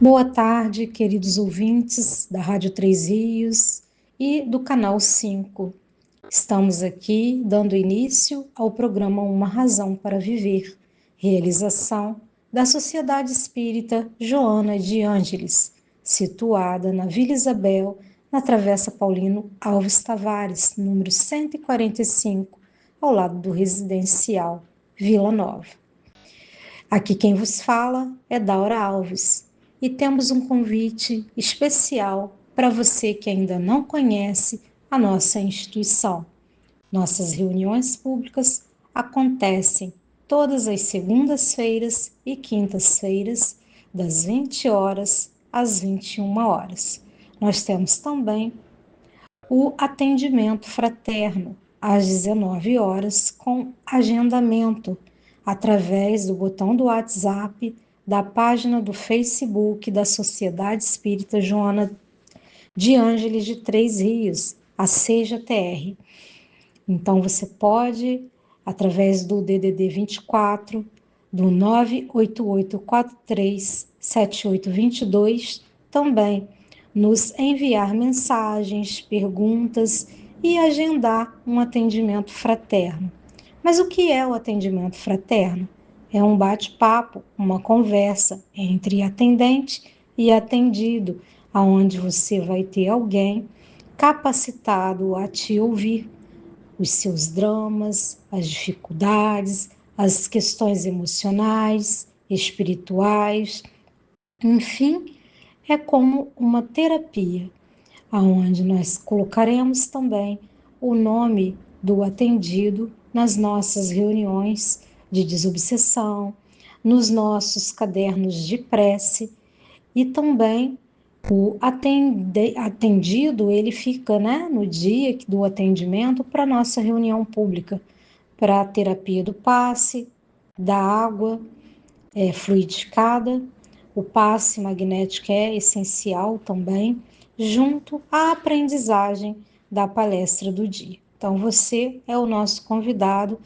Boa tarde, queridos ouvintes da Rádio Três Rios e do Canal 5. Estamos aqui dando início ao programa Uma Razão para Viver, realização da Sociedade Espírita Joana de Ângeles, situada na Vila Isabel, na Travessa Paulino Alves Tavares, número 145, ao lado do residencial Vila Nova. Aqui quem vos fala é Daura Alves e temos um convite especial para você que ainda não conhece a nossa instituição. Nossas reuniões públicas acontecem todas as segundas-feiras e quintas-feiras, das 20 horas às 21 horas. Nós temos também o atendimento fraterno às 19 horas com agendamento através do botão do WhatsApp da página do Facebook da Sociedade Espírita Joana de Ângeles de Três Rios, a SEJA-TR. Então você pode, através do DDD 24, do 988437822, também nos enviar mensagens, perguntas e agendar um atendimento fraterno. Mas o que é o atendimento fraterno? É um bate-papo, uma conversa entre atendente e atendido, aonde você vai ter alguém capacitado a te ouvir os seus dramas, as dificuldades, as questões emocionais, espirituais, enfim, é como uma terapia, aonde nós colocaremos também o nome do atendido nas nossas reuniões de desobsessão, nos nossos cadernos de prece e também o atendido, ele fica, no dia do atendimento para nossa reunião pública, para a terapia do passe, da água fluidificada, o passe magnético é essencial também, junto à aprendizagem da palestra do dia. Então, você é o nosso convidado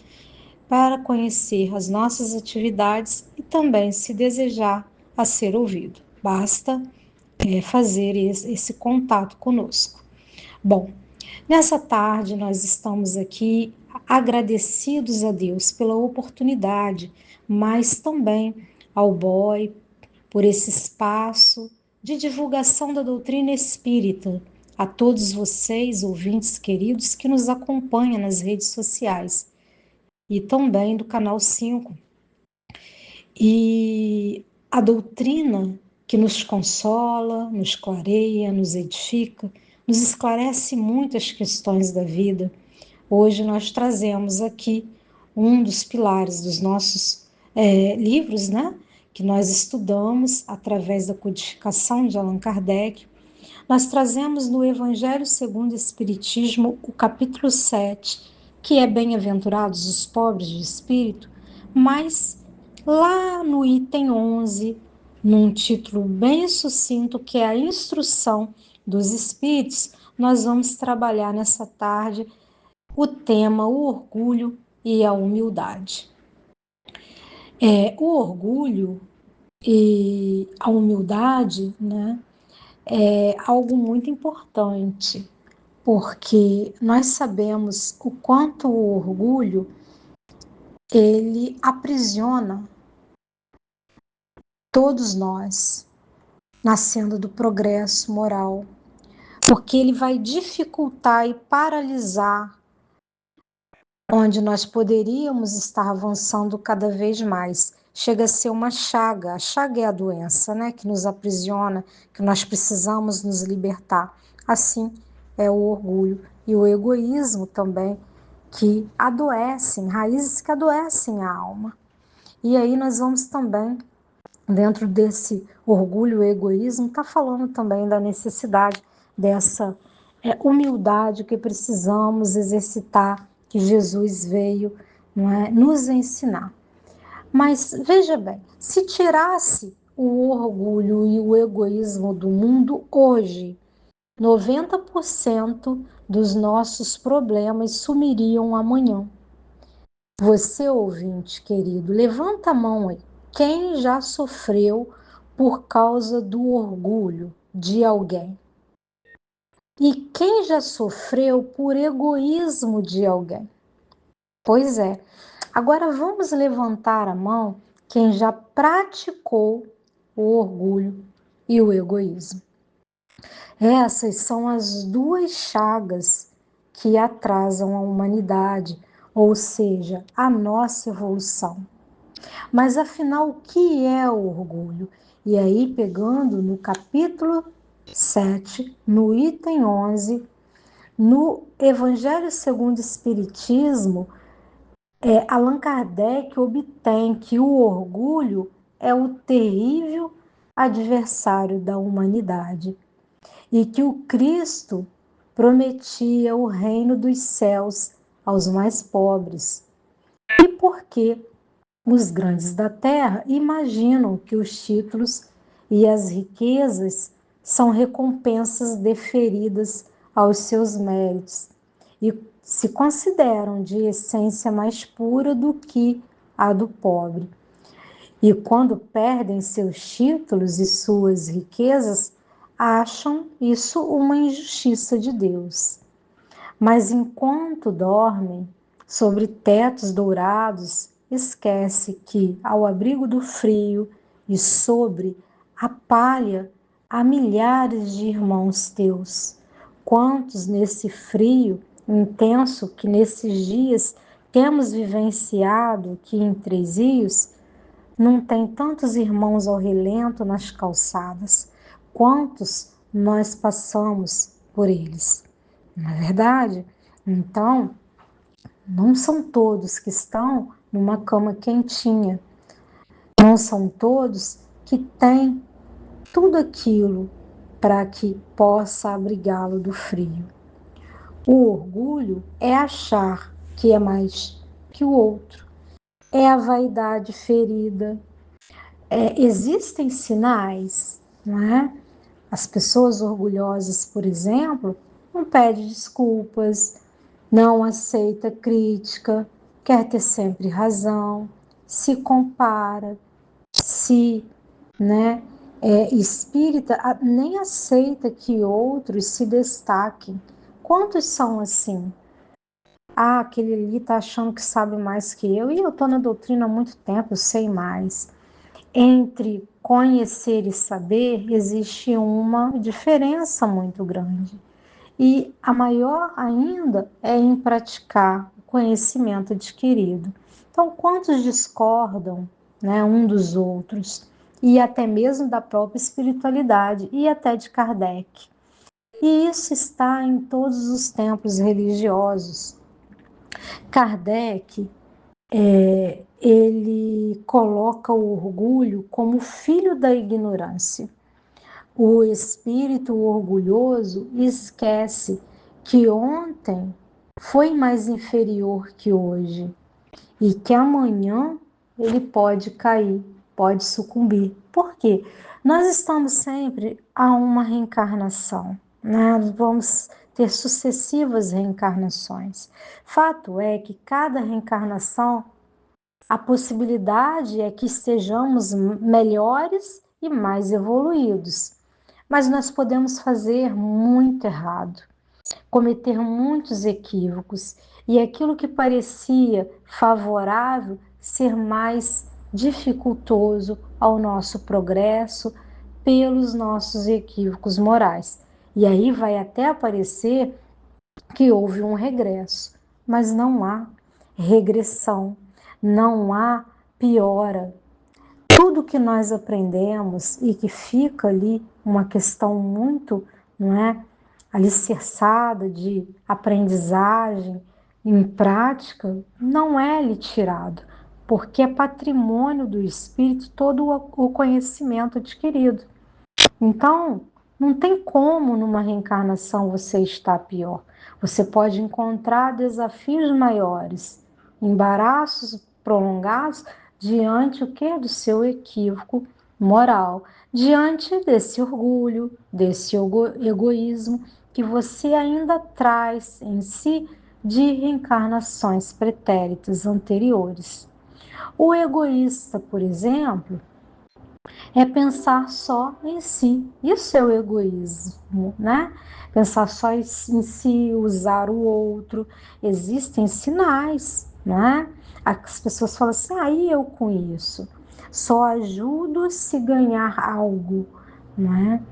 para conhecer as nossas atividades e também, se desejar, a ser ouvido. Basta fazer esse contato conosco. Bom, nessa tarde nós estamos aqui agradecidos a Deus pela oportunidade, mas também ao BOI por esse espaço de divulgação da doutrina espírita, a todos vocês, ouvintes queridos, que nos acompanham nas redes sociais e também do Canal 5. E a doutrina que nos consola, nos clareia, nos edifica, nos esclarece muitas questões da vida. Hoje nós trazemos aqui um dos pilares dos nossos livros, que nós estudamos através da codificação de Allan Kardec. Nós trazemos no Evangelho segundo o Espiritismo o capítulo 7, que é Bem-aventurados os pobres de espírito, mas lá no item 11, num título bem sucinto, que é a instrução dos espíritos, nós vamos trabalhar nessa tarde o tema, o orgulho e a humildade. O orgulho e a humildade, é algo muito importante, porque nós sabemos o quanto o orgulho ele aprisiona todos nós, nascendo do progresso moral, porque ele vai dificultar e paralisar onde nós poderíamos estar avançando cada vez mais. Chega a ser uma chaga, a chaga é a doença, que nos aprisiona, que nós precisamos nos libertar. Assim é o orgulho e o egoísmo também, que adoecem, raízes que adoecem a alma. E aí nós vamos também, dentro desse orgulho e egoísmo, está falando também da necessidade dessa humildade que precisamos exercitar, que Jesus veio nos ensinar. Mas veja bem, se tirasse o orgulho e o egoísmo do mundo hoje, 90% dos nossos problemas sumiriam amanhã. Você, ouvinte querido, levanta a mão aí. Quem já sofreu por causa do orgulho de alguém. E quem já sofreu por egoísmo de alguém? Pois é. Agora vamos levantar a mão quem já praticou o orgulho e o egoísmo. Essas são as duas chagas que atrasam a humanidade, ou seja, a nossa evolução. Mas afinal, o que é o orgulho? E aí, pegando no capítulo 7, no item 11, no Evangelho segundo o Espiritismo, Allan Kardec obtém que o orgulho é o terrível adversário da humanidade e que o Cristo prometia o reino dos céus aos mais pobres. E por que os grandes da terra imaginam que os títulos e as riquezas são recompensas deferidas aos seus méritos e se consideram de essência mais pura do que a do pobre. E quando perdem seus títulos e suas riquezas, acham isso uma injustiça de Deus. Mas enquanto dormem sobre tetos dourados, esquece que, ao abrigo do frio e sobre a palha, há milhares de irmãos teus. Quantos nesse frio intenso que nesses dias temos vivenciado aqui em Três Rios, não tem tantos irmãos ao relento nas calçadas, quantos nós passamos por eles. Não é verdade? Então, não são todos que estão numa cama quentinha, não são todos que têm tudo aquilo para que possa abrigá-lo do frio. O orgulho é achar que é mais que o outro, é a vaidade ferida. Existem sinais, não é? As pessoas orgulhosas, por exemplo, não pedem desculpas, não aceita crítica, quer ter sempre razão, se compara, se, né, espírita, nem aceita que outros se destaquem. Quantos são assim? Ah, aquele ali está achando que sabe mais que eu, e eu estou na doutrina há muito tempo, eu sei mais. Entre conhecer e saber existe uma diferença muito grande. E a maior ainda é em praticar o conhecimento adquirido. Então, quantos discordam, né, um dos outros, e até mesmo da própria espiritualidade, e até de Kardec. E isso está em todos os templos religiosos. Kardec, ele coloca o orgulho como filho da ignorância. O espírito orgulhoso esquece que ontem foi mais inferior que hoje e que amanhã ele pode cair, pode sucumbir. Por quê? Nós estamos sempre a uma reencarnação, né? Vamos ter sucessivas reencarnações. Fato é que cada reencarnação, a possibilidade é que estejamos melhores e mais evoluídos. Mas nós podemos fazer muito errado, cometer muitos equívocos e aquilo que parecia favorável ser mais dificultoso ao nosso progresso pelos nossos equívocos morais. E aí vai até aparecer que houve um regresso, mas não há regressão, não há piora. Tudo que nós aprendemos e que fica ali uma questão muito, não é, alicerçada de aprendizagem em prática, não é lhe tirado, porque é patrimônio do espírito todo o conhecimento adquirido. Então, não tem como numa reencarnação você estar pior. Você pode encontrar desafios maiores, embaraços prolongados diante o que do seu equívoco moral, diante desse orgulho, desse egoísmo que você ainda traz em si de reencarnações pretéritas anteriores. O egoísta, por exemplo, é pensar só em si. Isso é o egoísmo, né? Pensar só em si, usar o outro. Existem sinais, né? As pessoas falam assim, aí eu com isso. Só ajudo se ganhar algo, né?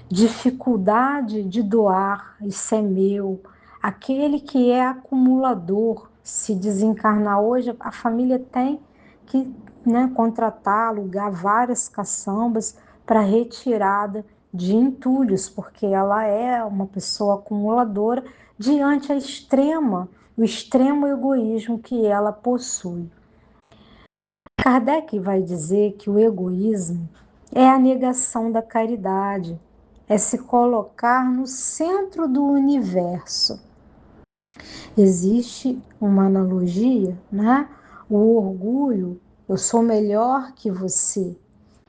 Dificuldade de doar, isso é meu. Aquele que é acumulador, se desencarnar hoje, a família tem que, né, contratar, alugar várias caçambas para retirada de entulhos, porque ela é uma pessoa acumuladora diante o extremo egoísmo que ela possui. Kardec vai dizer que o egoísmo é a negação da caridade, é se colocar no centro do universo. Existe uma analogia, né? O orgulho, eu sou melhor que você.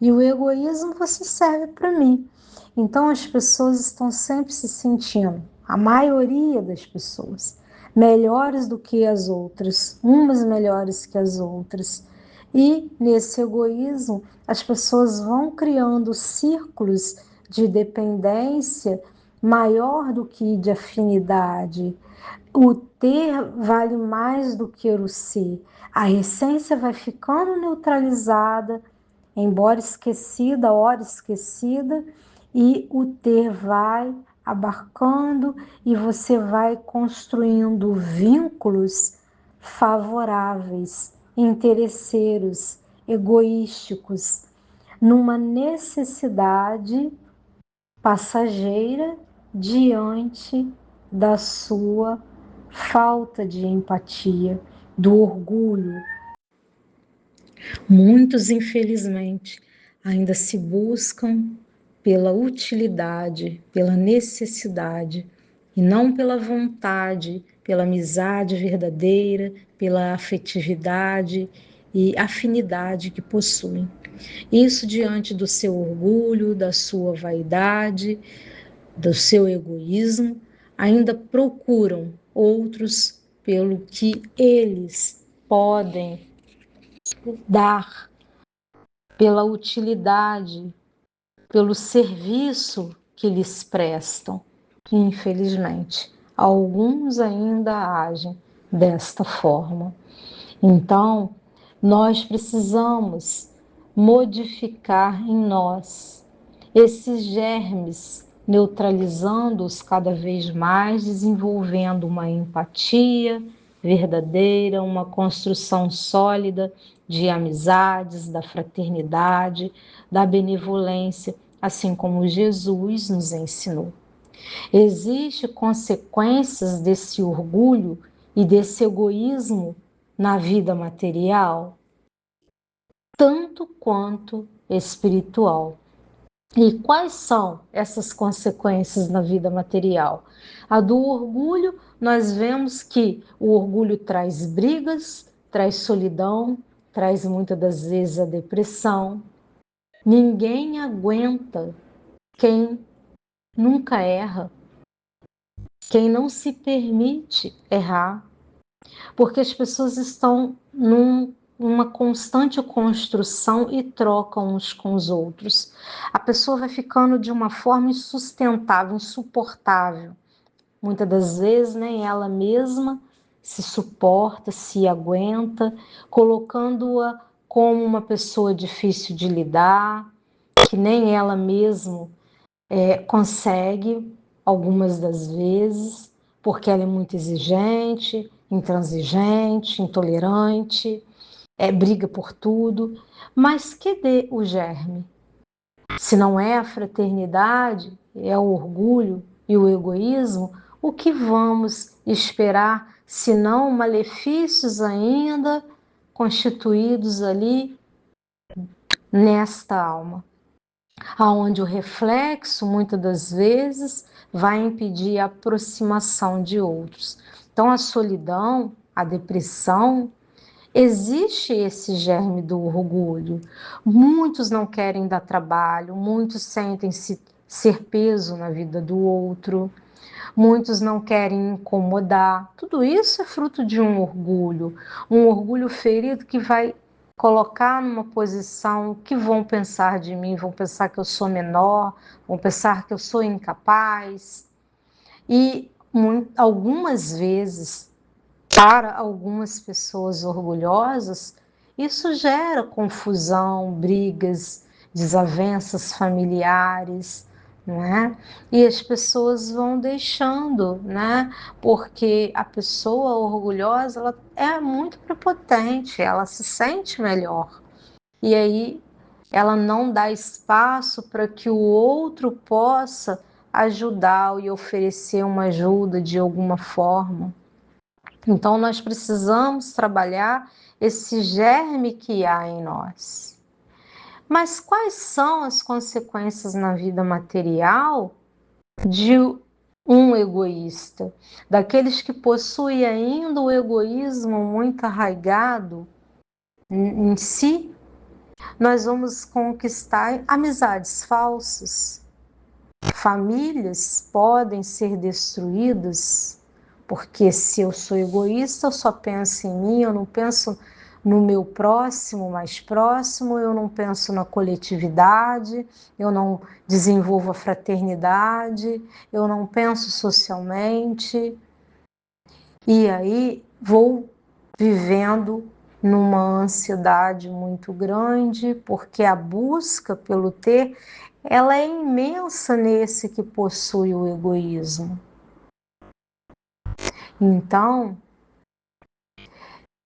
E o egoísmo, você serve para mim. Então as pessoas estão sempre se sentindo, a maioria das pessoas, melhores do que as outras, umas melhores que as outras. E nesse egoísmo, as pessoas vão criando círculos de dependência maior do que de afinidade. O ter vale mais do que o ser. A essência vai ficando neutralizada, embora esquecida, ora esquecida, e o ter vai abarcando e você vai construindo vínculos favoráveis, interesseiros, egoísticos, numa necessidade passageira diante da sua falta de empatia, do orgulho. Muitos, infelizmente, ainda se buscam pela utilidade, pela necessidade, e não pela vontade, pela amizade verdadeira, pela afetividade e afinidade que possuem. Isso diante do seu orgulho, da sua vaidade, do seu egoísmo, ainda procuram outros pelo que eles podem dar, pela utilidade, pelo serviço que lhes prestam. Infelizmente, alguns ainda agem desta forma. Então, nós precisamos modificar em nós esses germes, neutralizando-os cada vez mais, desenvolvendo uma empatia verdadeira, uma construção sólida de amizades, da fraternidade, da benevolência, assim como Jesus nos ensinou. Existem consequências desse orgulho e desse egoísmo na vida material, tanto quanto espiritual. E quais são essas consequências na vida material? A do orgulho, nós vemos que o orgulho traz brigas, traz solidão, traz muitas das vezes a depressão. Ninguém aguenta quem nunca erra, quem não se permite errar, porque as pessoas estão numa constante construção e trocam uns com os outros. A pessoa vai ficando de uma forma insustentável, insuportável. Muitas das vezes nem ela mesma se suporta, se aguenta, colocando-a como uma pessoa difícil de lidar, que nem ela mesma consegue algumas das vezes, porque ela é muito exigente, intransigente, intolerante, briga por tudo. Mas cadê o germe? Se não é a fraternidade, é o orgulho e o egoísmo, o que vamos esperar se não malefícios ainda constituídos ali nesta alma? Aonde o reflexo, muitas das vezes, vai impedir a aproximação de outros. Então, a solidão, a depressão, existe esse germe do orgulho. Muitos não querem dar trabalho, muitos sentem-se ser peso na vida do outro, muitos não querem incomodar. Tudo isso é fruto de um orgulho ferido que vai colocar numa posição que vão pensar de mim, vão pensar que eu sou menor, vão pensar que eu sou incapaz. E algumas vezes, para algumas pessoas orgulhosas, isso gera confusão, brigas, desavenças familiares, não é? E as pessoas vão deixando, né? Porque a pessoa orgulhosa, ela é muito prepotente, ela se sente melhor. E aí ela não dá espaço para que o outro possa ajudar e oferecer uma ajuda de alguma forma. Então, nós precisamos trabalhar esse germe que há em nós. Mas quais são as consequências na vida material de um egoísta? Daqueles que possuem ainda o egoísmo muito arraigado em si, nós vamos conquistar amizades falsas. Famílias podem ser destruídas, porque se eu sou egoísta, eu só penso em mim, eu não penso no meu próximo mais próximo, eu não penso na coletividade, eu não desenvolvo a fraternidade, eu não penso socialmente, e aí vou vivendo numa ansiedade muito grande, porque a busca pelo ter, ela é imensa nesse que possui o egoísmo. Então,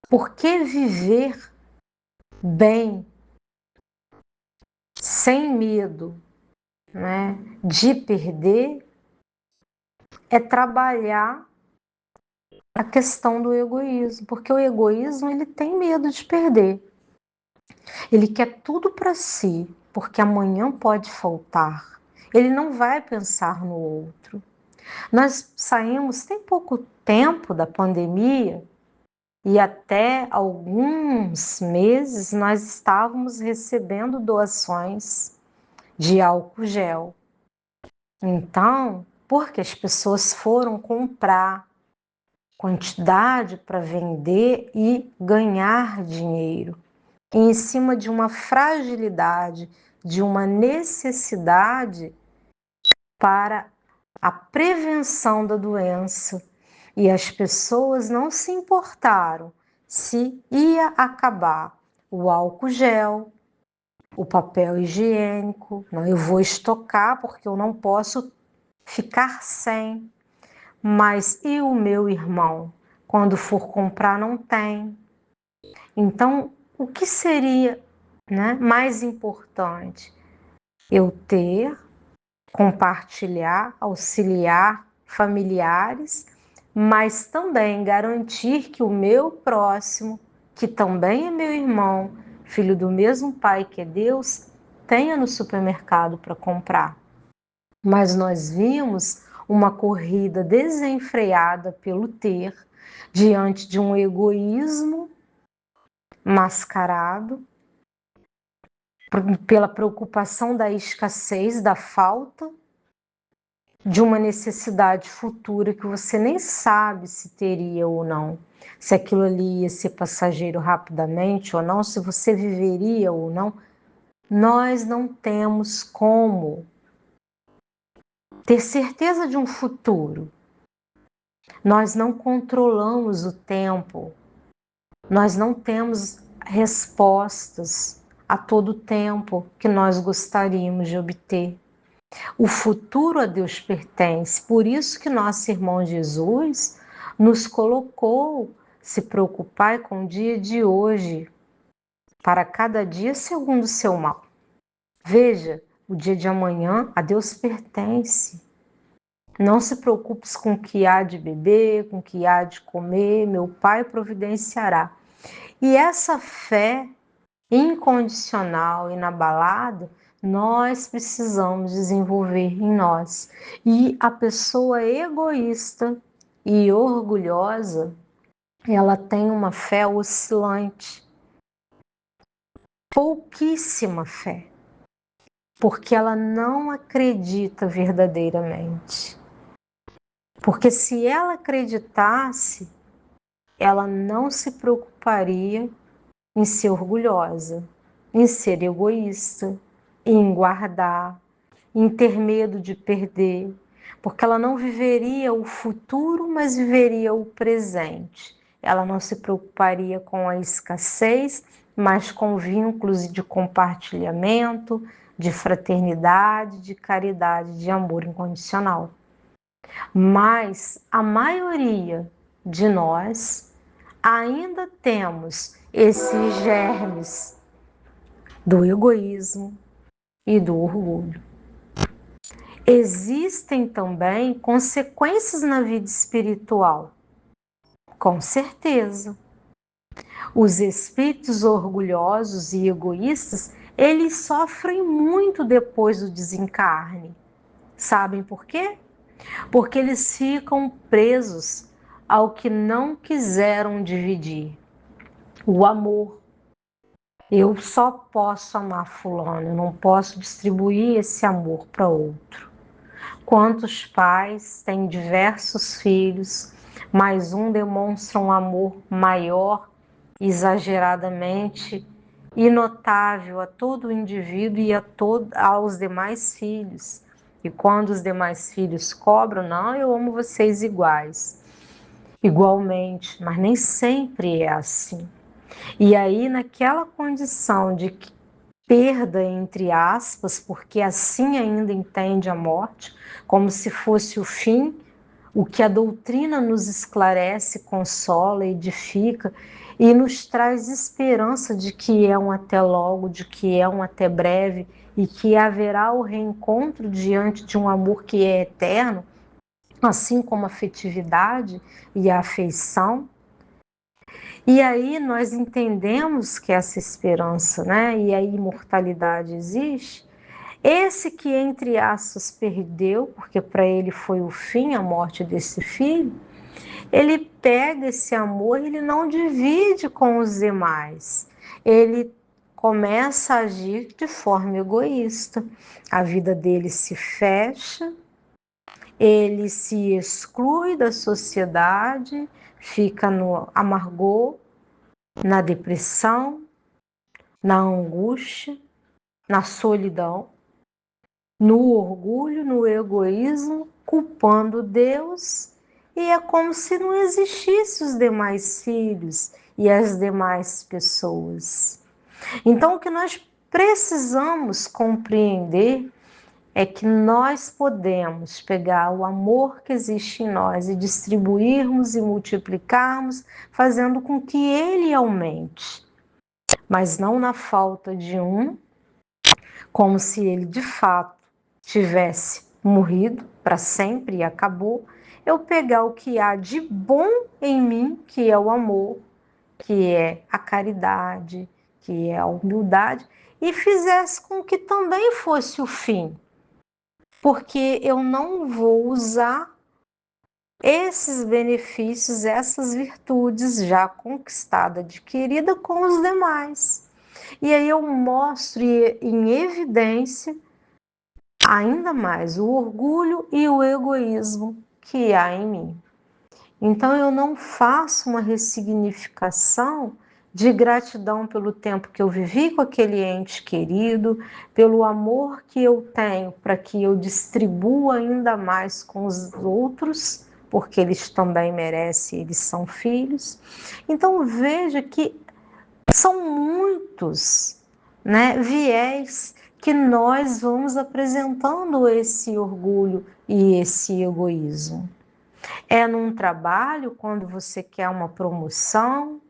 por que viver bem, sem medo, né, de perder, é trabalhar a questão do egoísmo, porque o egoísmo ele tem medo de perder. Ele quer tudo para si, porque amanhã pode faltar. Ele não vai pensar no outro. Nós saímos tem pouco tempo da pandemia e até alguns meses nós estávamos recebendo doações de álcool gel. Então, porque as pessoas foram comprar quantidade para vender e ganhar dinheiro. E em cima de uma fragilidade, de uma necessidade para a prevenção da doença. E as pessoas não se importaram se ia acabar o álcool gel, o papel higiênico. Não, eu vou estocar porque eu não posso ficar sem. Mas e o meu irmão? Quando for comprar, não tem. Então, o que seria, né, mais importante? Eu ter, compartilhar, auxiliar familiares, mas também garantir que o meu próximo, que também é meu irmão, filho do mesmo pai que é Deus, tenha no supermercado para comprar. Mas nós vimos uma corrida desenfreada pelo ter, diante de um egoísmo mascarado, pela preocupação da escassez, da falta, de uma necessidade futura que você nem sabe se teria ou não, se aquilo ali ia ser passageiro rapidamente ou não, se você viveria ou não. Nós não temos como ter certeza de um futuro. Nós não controlamos o tempo. Nós não temos respostas a todo tempo que nós gostaríamos de obter. O futuro a Deus pertence, por isso que nosso irmão Jesus nos colocou se preocupar com o dia de hoje, para cada dia segundo o seu mal. Veja, o dia de amanhã a Deus pertence. Não se preocupe com o que há de beber, com o que há de comer, meu Pai providenciará. E essa fé incondicional, inabalada, nós precisamos desenvolver em nós. E a pessoa egoísta e orgulhosa, ela tem uma fé oscilante, pouquíssima fé, porque ela não acredita verdadeiramente. Porque se ela acreditasse, ela não se preocuparia em ser orgulhosa, em ser egoísta, em guardar, em ter medo de perder, porque ela não viveria o futuro, mas viveria o presente. Ela não se preocuparia com a escassez, mas com vínculos de compartilhamento, de fraternidade, de caridade, de amor incondicional. Mas a maioria de nós ainda temos esses germes do egoísmo e do orgulho. Existem também consequências na vida espiritual, com certeza. Os espíritos orgulhosos e egoístas, eles sofrem muito depois do desencarne. Sabem por quê? Porque eles ficam presos ao que não quiseram dividir. O amor. Eu só posso amar fulano, eu não posso distribuir esse amor para outro. Quantos pais têm diversos filhos, mas um demonstra um amor maior, exageradamente e notável a todo o indivíduo e aos demais filhos. E quando os demais filhos cobram, não, eu amo vocês igualmente, mas nem sempre é assim. E aí, naquela condição de perda, entre aspas, porque assim ainda entende a morte, como se fosse o fim, o que a doutrina nos esclarece, consola, edifica e nos traz esperança de que é um até logo, de que é um até breve e que haverá o reencontro diante de um amor que é eterno, assim como a afetividade e a afeição. E aí nós entendemos que essa esperança, né, e a imortalidade existe. Esse que, entre aspas, perdeu, porque para ele foi o fim, a morte desse filho, ele pega esse amor e ele não divide com os demais. Ele começa a agir de forma egoísta. A vida dele se fecha, ele se exclui da sociedade, fica no amargor, na depressão, na angústia, na solidão, no orgulho, no egoísmo, culpando Deus, e é como se não existissem os demais filhos e as demais pessoas. Então, o que nós precisamos compreender é que nós podemos pegar o amor que existe em nós e distribuirmos e multiplicarmos, fazendo com que ele aumente, mas não na falta de um, como se ele de fato tivesse morrido para sempre e acabou. Eu pegar o que há de bom em mim, que é o amor, que é a caridade, que é a humildade, e fizesse com que também fosse o fim, porque eu não vou usar esses benefícios, essas virtudes já conquistada, adquirida com os demais. E aí eu mostro em evidência ainda mais o orgulho e o egoísmo que há em mim. Então eu não faço uma ressignificação de gratidão pelo tempo que eu vivi com aquele ente querido, pelo amor que eu tenho para que eu distribua ainda mais com os outros, porque eles também merecem, eles são filhos. Então veja que são muitos, né, viés que nós vamos apresentando esse orgulho e esse egoísmo. É num trabalho, quando você quer uma promoção,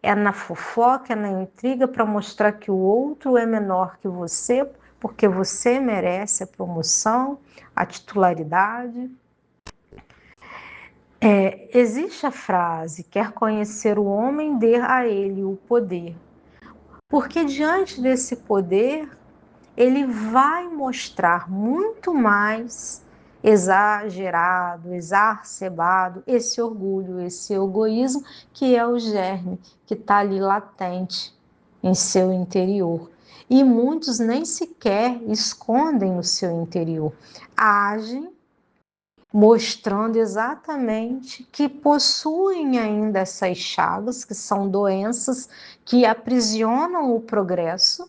é na fofoca, é na intriga para mostrar que o outro é menor que você, porque você merece a promoção, a titularidade. Existe a frase: quer conhecer o homem, dê a ele o poder. Porque diante desse poder, ele vai mostrar muito mais exagerado, exacerbado esse orgulho, esse egoísmo, que é o germe que está ali latente em seu interior. E muitos nem sequer escondem o seu interior, agem mostrando exatamente que possuem ainda essas chagas, que são doenças que aprisionam o progresso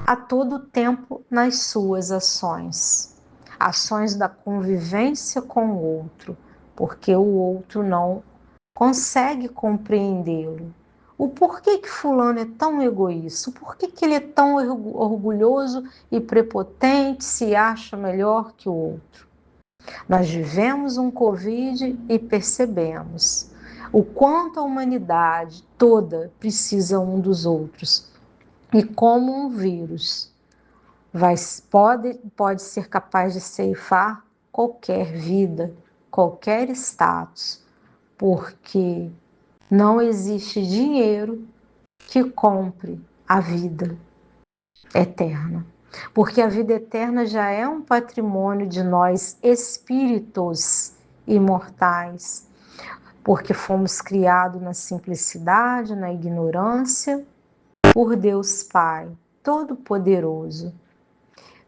a todo tempo nas suas ações. Ações da convivência com o outro, porque o outro não consegue compreendê-lo. O porquê que fulano é tão egoísta, o porquê que ele é tão orgulhoso e prepotente, se acha melhor que o outro. Nós vivemos um Covid e percebemos o quanto a humanidade toda precisa um dos outros. E como um vírus pode ser capaz de ceifar qualquer vida, qualquer status, porque não existe dinheiro que compre a vida eterna. Porque a vida eterna já é um patrimônio de nós espíritos imortais, porque fomos criados na simplicidade, na ignorância, por Deus Pai Todo-Poderoso.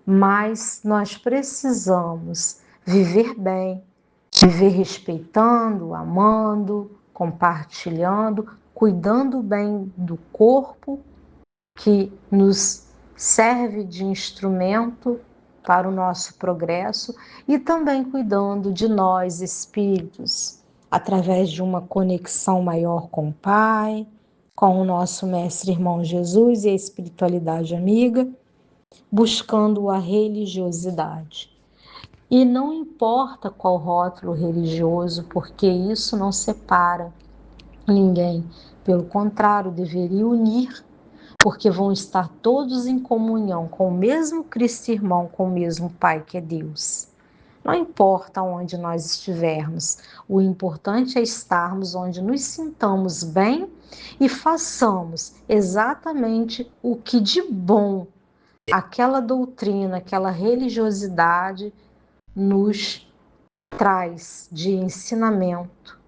Mas nós precisamos viver bem, viver respeitando, amando, compartilhando, cuidando bem do corpo que nos serve de instrumento para o nosso progresso e também cuidando de nós, espíritos, através de uma conexão maior com o Pai, com o nosso Mestre Irmão Jesus e a espiritualidade amiga, buscando a religiosidade. E não importa qual rótulo religioso, porque isso não separa ninguém. Pelo contrário, deveria unir, porque vão estar todos em comunhão com o mesmo Cristo irmão, com o mesmo Pai que é Deus. Não importa onde nós estivermos, o importante é estarmos onde nos sintamos bem e façamos exatamente o que de bom aquela doutrina, aquela religiosidade nos traz de ensinamento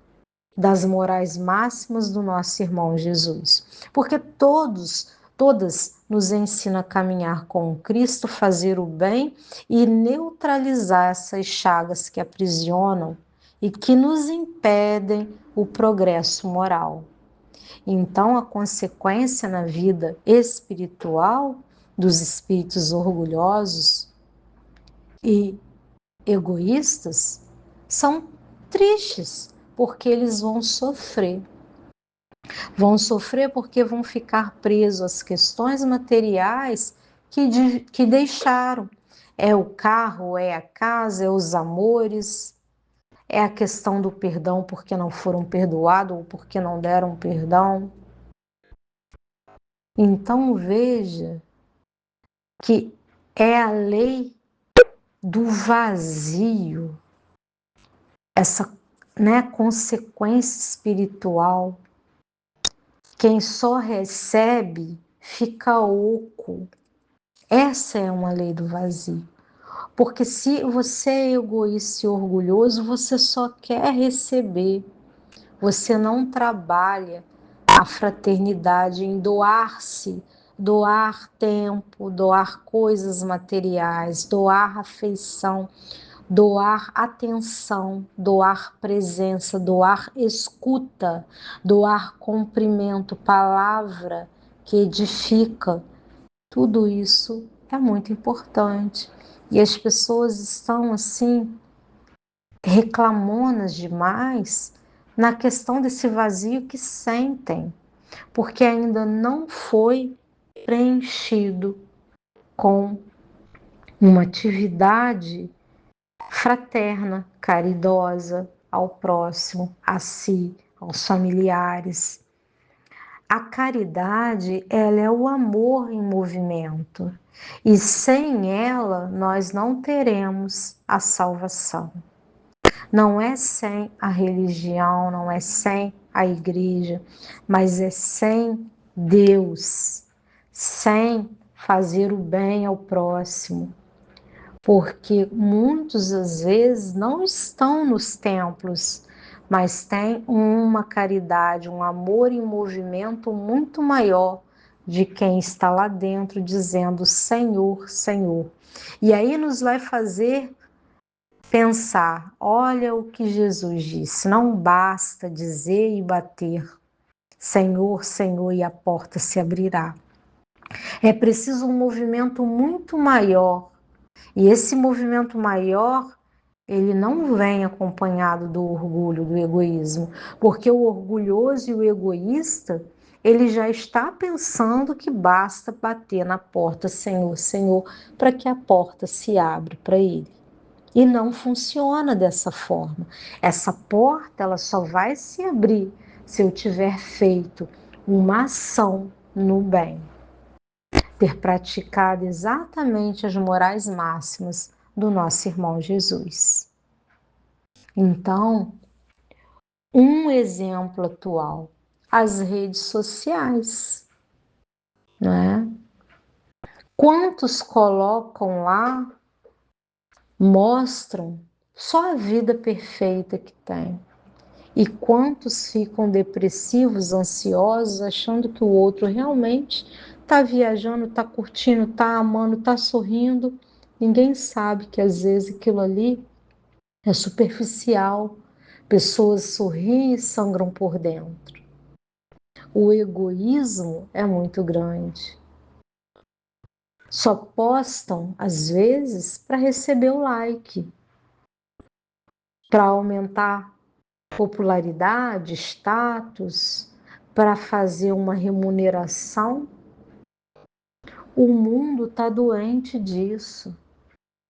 das morais máximas do nosso irmão Jesus. Porque todas nos ensinam a caminhar com Cristo, fazer o bem e neutralizar essas chagas que aprisionam e que nos impedem o progresso moral. Então, a consequência na vida espiritual dos espíritos orgulhosos e egoístas são tristes, porque eles vão sofrer. Vão sofrer porque vão ficar presos às questões materiais que deixaram. É o carro, é a casa, é os amores, é a questão do perdão porque não foram perdoados ou porque não deram perdão. Então veja que é a lei do vazio, essa consequência espiritual. Quem só recebe fica oco. Essa é uma lei do vazio. Porque se você é egoísta e orgulhoso, você só quer receber. Você não trabalha a fraternidade em doar-se, doar tempo, doar coisas materiais, doar afeição, doar atenção, doar presença, doar escuta, doar cumprimento, palavra que edifica. Tudo isso é muito importante. E as pessoas estão assim reclamonas demais na questão desse vazio que sentem, porque ainda não foi preenchido com uma atividade fraterna, caridosa ao próximo, a si, aos familiares. A caridade, ela é o amor em movimento, e sem ela nós não teremos a salvação. Não é sem a religião, não é sem a igreja, mas é sem Deus, sem fazer o bem ao próximo. Porque muitos, às vezes, não estão nos templos, mas têm uma caridade, um amor em movimento muito maior de quem está lá dentro dizendo Senhor, Senhor. E aí nos vai fazer pensar, olha o que Jesus disse, não basta dizer e bater, Senhor, Senhor, e a porta se abrirá. É preciso um movimento muito maior, e esse movimento maior, ele não vem acompanhado do orgulho, do egoísmo, porque o orgulhoso e o egoísta, ele já está pensando que basta bater na porta, Senhor, Senhor, para que a porta se abra para ele. E não funciona dessa forma. Essa porta, ela só vai se abrir se eu tiver feito uma ação no bem, ter praticado exatamente as morais máximas do nosso irmão Jesus. Então, um exemplo atual, as redes sociais, né? Quantos colocam lá, mostram só a vida perfeita que tem. E quantos ficam depressivos, ansiosos, achando que o outro realmente está viajando, está curtindo, está amando, está sorrindo. Ninguém sabe que às vezes aquilo ali é superficial. Pessoas sorriem e sangram por dentro. O egoísmo é muito grande. Só postam, às vezes, para receber o like, para aumentar popularidade, status, para fazer uma remuneração. O mundo está doente disso,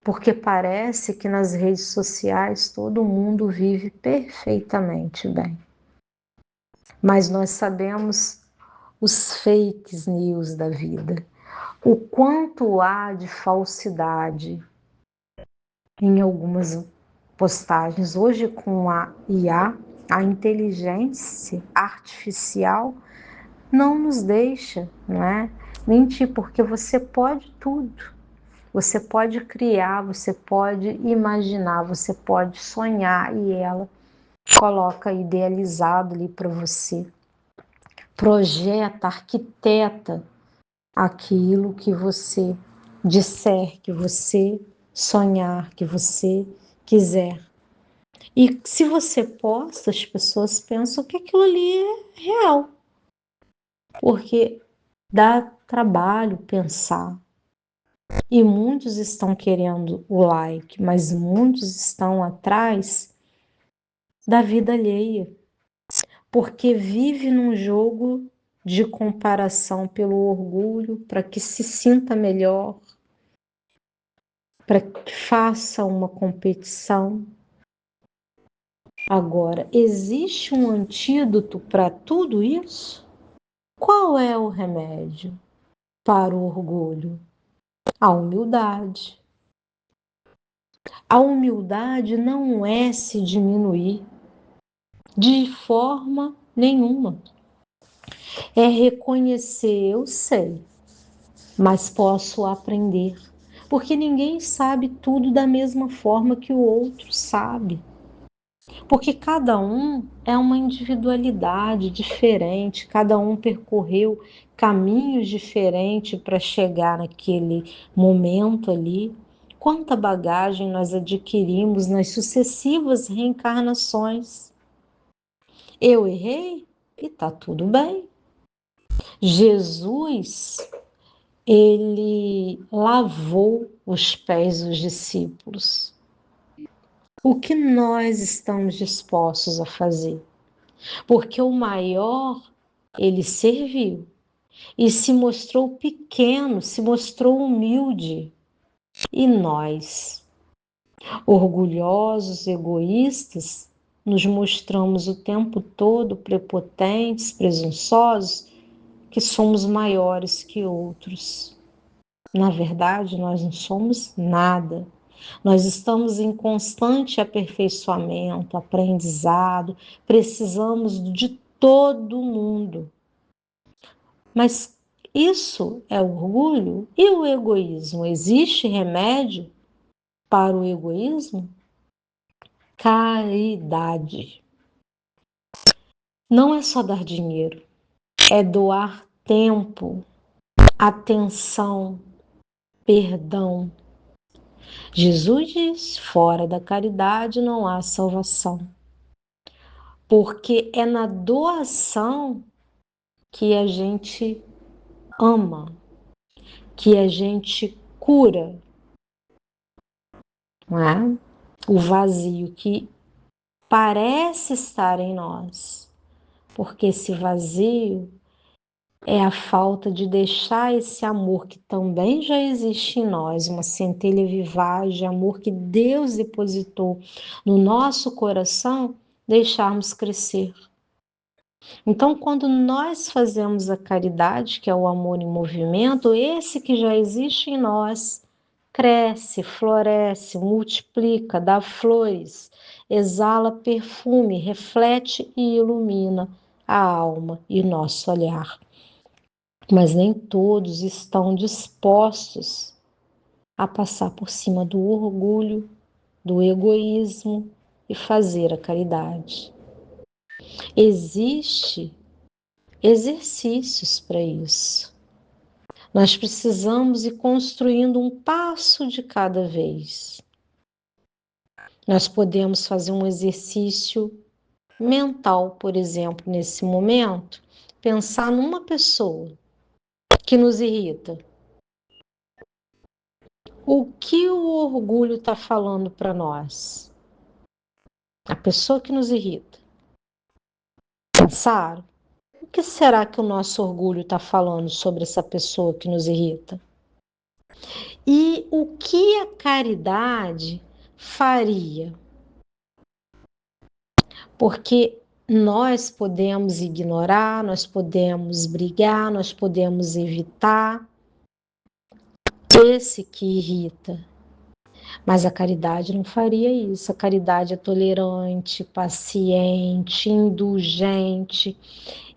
porque parece que nas redes sociais todo mundo vive perfeitamente bem. Mas nós sabemos os fake news da vida, o quanto há de falsidade em algumas postagens. Hoje, com a IA, a inteligência artificial não nos deixa, não é? Mentir, porque você pode tudo. Você pode criar, você pode imaginar, você pode sonhar e ela coloca idealizado ali para você. Projeta, arquiteta aquilo que você disser, que você sonhar, que você quiser. E se você posta, as pessoas pensam que aquilo ali é real, porque dá trabalho pensar. E muitos estão querendo o like, mas muitos estão atrás da vida alheia, porque vive num jogo de comparação pelo orgulho, para que se sinta melhor, para que faça uma competição. Agora, existe um antídoto para tudo isso? Qual é o remédio para o orgulho? A humildade. A humildade não é se diminuir de forma nenhuma. É reconhecer, eu sei, mas posso aprender. Porque ninguém sabe tudo da mesma forma que o outro sabe. Porque cada um é uma individualidade diferente, cada um percorreu caminhos diferentes para chegar naquele momento ali. Quanta bagagem nós adquirimos nas sucessivas reencarnações. Eu errei e tá tudo bem. Jesus, ele lavou os pés dos discípulos. O que nós estamos dispostos a fazer? Porque o maior, ele serviu e se mostrou pequeno, se mostrou humilde. E nós, orgulhosos, egoístas, nos mostramos o tempo todo prepotentes, presunçosos, que somos maiores que outros. Na verdade, nós não somos nada. Nós estamos em constante aperfeiçoamento, aprendizado, precisamos de todo mundo. Mas isso é orgulho e o egoísmo? Existe remédio para o egoísmo? Caridade. Não é só dar dinheiro, é doar tempo, atenção, perdão. Jesus diz: fora da caridade não há salvação, porque é na doação que a gente ama, que a gente cura, não é? O vazio que parece estar em nós, porque esse vazio é a falta de deixar esse amor que também já existe em nós, uma centelha vivaz de amor que Deus depositou no nosso coração, deixarmos crescer. Então, quando nós fazemos a caridade, que é o amor em movimento, esse que já existe em nós cresce, floresce, multiplica, dá flores, exala perfume, reflete e ilumina a alma e o nosso olhar. Mas nem todos estão dispostos a passar por cima do orgulho, do egoísmo e fazer a caridade. Existe exercícios para isso. Nós precisamos ir construindo um passo de cada vez. Nós podemos fazer um exercício mental, por exemplo, nesse momento, pensar numa pessoa que nos irrita. O que o orgulho está falando para nós? A pessoa que nos irrita. Pensaram? O que será que o nosso orgulho está falando sobre essa pessoa que nos irrita? E o que a caridade faria? Porque nós podemos ignorar, nós podemos brigar, nós podemos evitar esse que irrita. Mas a caridade não faria isso. A caridade é tolerante, paciente, indulgente.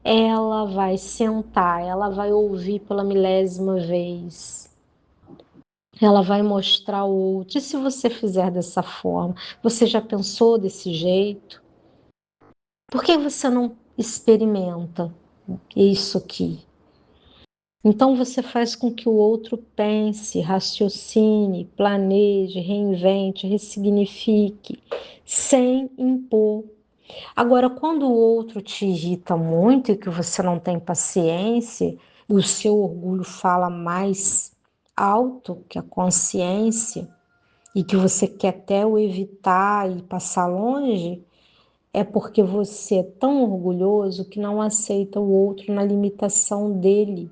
Ela vai sentar, ela vai ouvir pela milésima vez. Ela vai mostrar ao outro. E se você fizer dessa forma? Você já pensou desse jeito? Por que você não experimenta isso aqui? Então você faz com que o outro pense, raciocine, planeje, reinvente, ressignifique, sem impor. Agora, quando o outro te irrita muito e que você não tem paciência, e o seu orgulho fala mais alto que a consciência, e que você quer até o evitar e passar longe, é porque você é tão orgulhoso que não aceita o outro na limitação dele,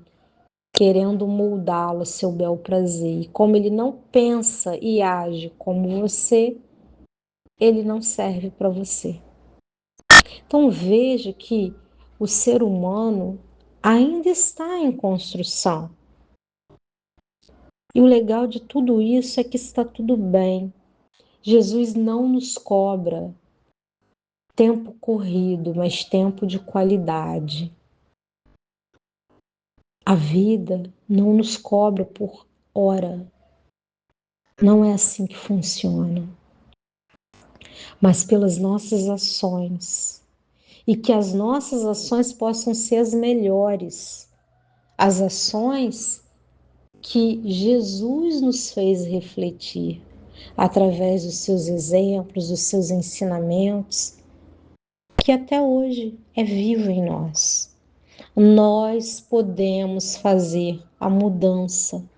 querendo moldá-lo a seu bel prazer. E como ele não pensa e age como você, ele não serve para você. Então veja que o ser humano ainda está em construção. E o legal de tudo isso é que está tudo bem. Jesus não nos cobra tempo corrido, mas tempo de qualidade. A vida não nos cobra por hora. Não é assim que funciona. Mas pelas nossas ações. E que as nossas ações possam ser as melhores. As ações que Jesus nos fez refletir através dos seus exemplos, dos seus ensinamentos, que até hoje é vivo em nós. Nós podemos fazer a mudança,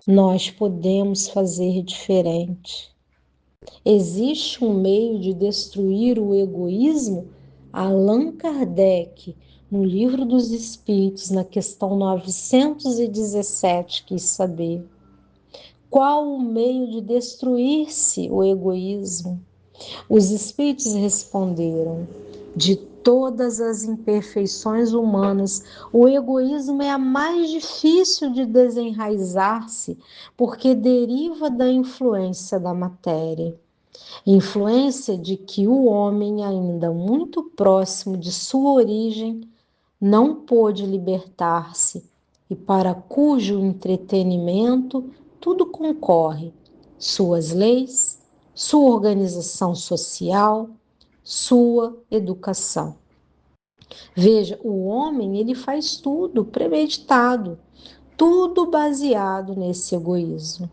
nós podemos fazer diferente. Existe um meio de destruir o egoísmo? Allan Kardec, no Livro dos Espíritos, na questão 917, quis saber qual o meio de destruir-se o egoísmo. Os espíritos responderam: de todas as imperfeições humanas, o egoísmo é a mais difícil de desenraizar-se, porque deriva da influência da matéria. Influência de que o homem, ainda muito próximo de sua origem, não pôde libertar-se e para cujo entretenimento tudo concorre: suas leis, sua organização social, sua educação. Veja, o homem ele faz tudo premeditado, tudo baseado nesse egoísmo.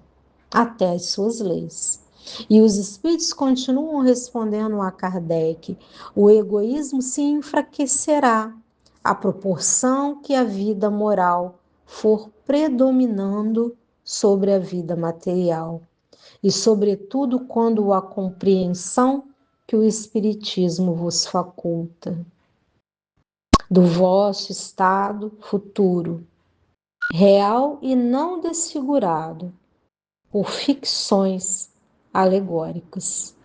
até as suas leis. E os espíritos continuam respondendo a Kardec: o egoísmo se enfraquecerá à proporção que a vida moral for predominando sobre a vida material, e sobretudo quando a compreensão que o Espiritismo vos faculta do vosso estado futuro, real e não desfigurado por ficções alegóricas.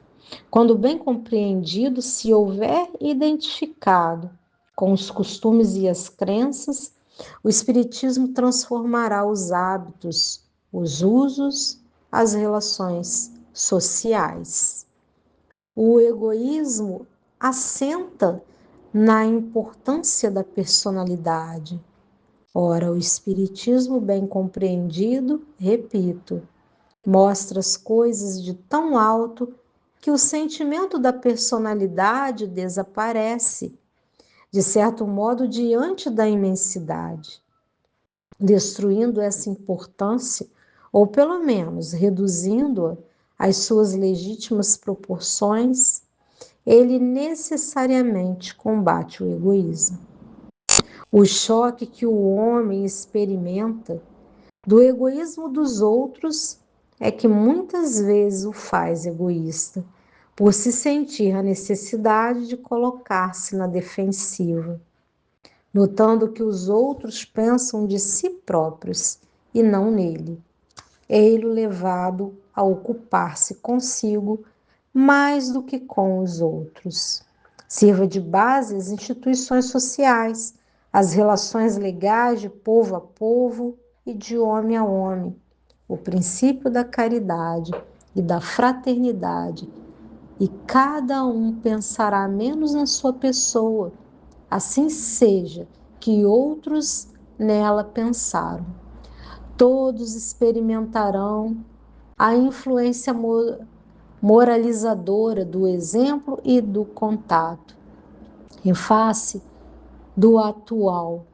Quando bem compreendido, se houver identificado com os costumes e as crenças, o Espiritismo transformará os hábitos, os usos, as relações sociais. O egoísmo assenta na importância da personalidade. Ora, o Espiritismo bem compreendido, repito, mostra as coisas de tão alto que o sentimento da personalidade desaparece, de certo modo, diante da imensidade, destruindo essa importância, ou pelo menos reduzindo-a às suas legítimas proporções. Ele necessariamente combate o egoísmo. O choque que o homem experimenta do egoísmo dos outros é que muitas vezes o faz egoísta, por se sentir a necessidade de colocar-se na defensiva, notando que os outros pensam de si próprios e não nele. É ele levado a ocupar-se consigo mais do que com os outros. Sirva de base as instituições sociais, as relações legais de povo a povo e de homem a homem, o princípio da caridade e da fraternidade, e cada um pensará menos na sua pessoa, assim seja que outros nela pensaram. Todos experimentarão a influência moralizadora do exemplo e do contato, em face do atual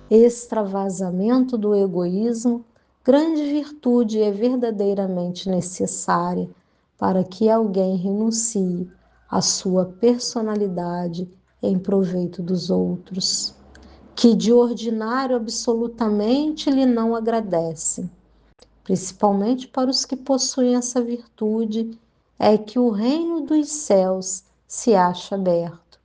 extravasamento do egoísmo. Grande virtude é verdadeiramente necessária para que alguém renuncie à sua personalidade em proveito dos outros, que de ordinário absolutamente lhe não agradecem. Principalmente para os que possuem essa virtude, é que o reino dos céus se acha aberto.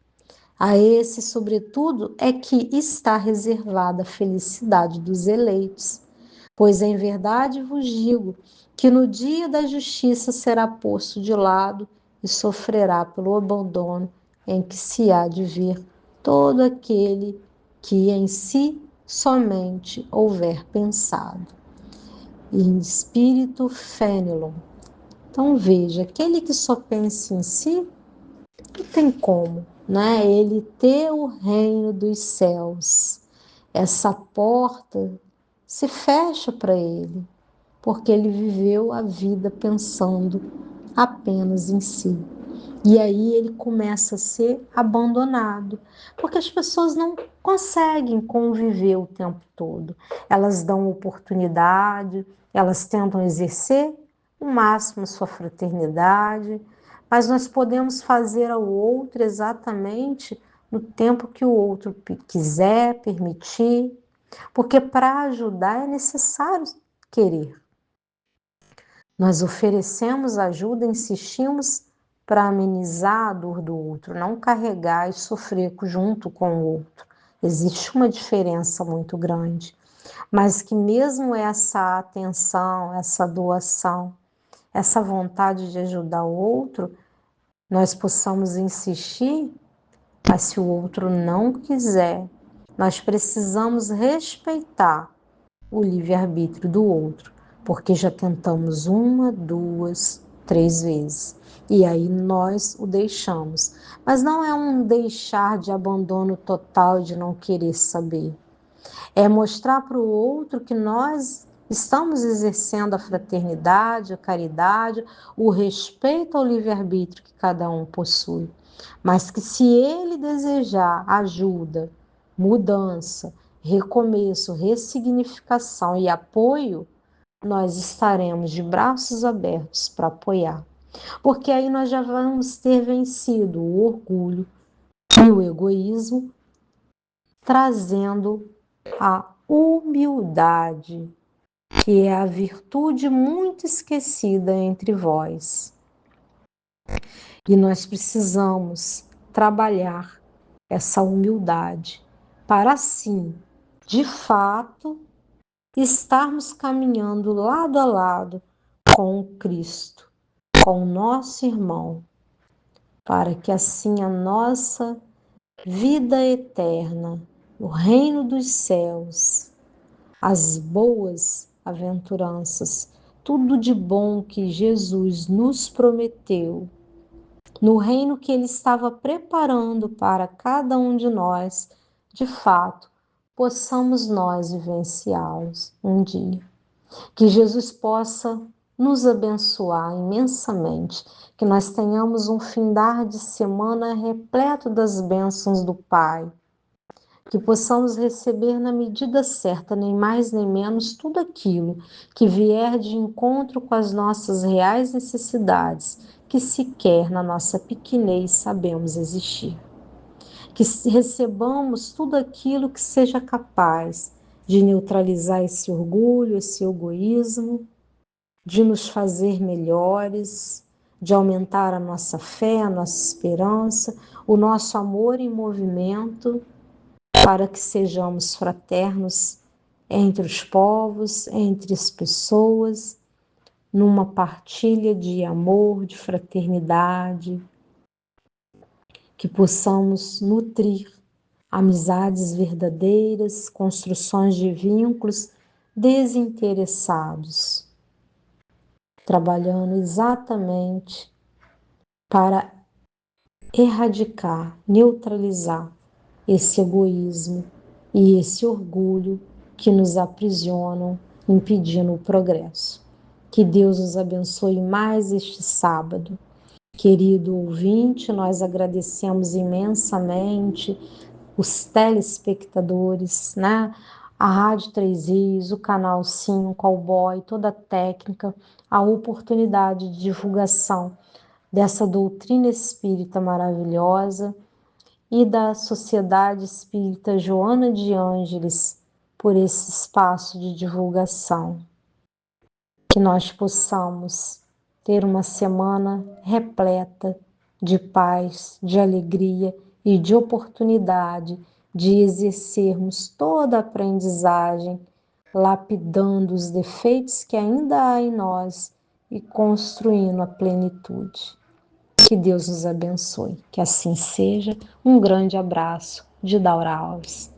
A esse, sobretudo, é que está reservada a felicidade dos eleitos. Pois em verdade vos digo que no dia da justiça será posto de lado e sofrerá pelo abandono em que se há de ver todo aquele que em si somente houver pensado. Em espírito Fenelon. Então veja, aquele que só pensa em si, não tem como, né? Ele ter o reino dos céus. Essa porta se fecha para ele, porque ele viveu a vida pensando apenas em si. E aí ele começa a ser abandonado, porque as pessoas não conseguem conviver o tempo todo. Elas dão oportunidade, elas tentam exercer o máximo sua fraternidade, mas nós podemos fazer ao outro exatamente no tempo que o outro quiser, permitir, porque para ajudar é necessário querer. Nós oferecemos ajuda, insistimos para amenizar a dor do outro, não carregar e sofrer junto com o outro. Existe uma diferença muito grande, mas que mesmo essa atenção, essa doação, essa vontade de ajudar o outro, nós possamos insistir, mas se o outro não quiser, nós precisamos respeitar o livre-arbítrio do outro, porque já tentamos uma, duas, três vezes. E aí nós o deixamos. Mas não é um deixar de abandono total, de não querer saber. É mostrar para o outro que nós estamos exercendo a fraternidade, a caridade, o respeito ao livre-arbítrio que cada um possui. Mas que se ele desejar ajuda, mudança, recomeço, ressignificação e apoio, nós estaremos de braços abertos para apoiar. Porque aí nós já vamos ter vencido o orgulho e o egoísmo, trazendo a humildade, que é a virtude muito esquecida entre vós. E nós precisamos trabalhar essa humildade para assim, de fato, estarmos caminhando lado a lado com o Cristo, com o nosso irmão, para que assim a nossa vida eterna, o reino dos céus, as boas aventuranças, tudo de bom que Jesus nos prometeu, no reino que Ele estava preparando para cada um de nós, de fato, possamos nós vivenciá-los um dia. Que Jesus possa nos abençoar imensamente, que nós tenhamos um findar de semana repleto das bênçãos do Pai, que possamos receber na medida certa, nem mais nem menos, tudo aquilo que vier de encontro com as nossas reais necessidades, que sequer na nossa pequenez sabemos existir. Que recebamos tudo aquilo que seja capaz de neutralizar esse orgulho, esse egoísmo, de nos fazer melhores, de aumentar a nossa fé, a nossa esperança, o nosso amor em movimento, para que sejamos fraternos entre os povos, entre as pessoas, numa partilha de amor, de fraternidade, que possamos nutrir amizades verdadeiras, construções de vínculos desinteressados, trabalhando exatamente para erradicar, neutralizar esse egoísmo e esse orgulho que nos aprisionam, impedindo o progresso. Que Deus nos abençoe mais este sábado. Querido ouvinte, nós agradecemos imensamente os telespectadores, né? A Rádio 3 Rios, o Canal 5, Cowboy, toda a técnica, a oportunidade de divulgação dessa doutrina espírita maravilhosa e da Sociedade Espírita Joana de Ângeles por esse espaço de divulgação. Que nós possamos ter uma semana repleta de paz, de alegria e de oportunidade de exercermos toda a aprendizagem, lapidando os defeitos que ainda há em nós e construindo a plenitude. Que Deus nos abençoe, que assim seja. Um grande abraço de Daura Alves.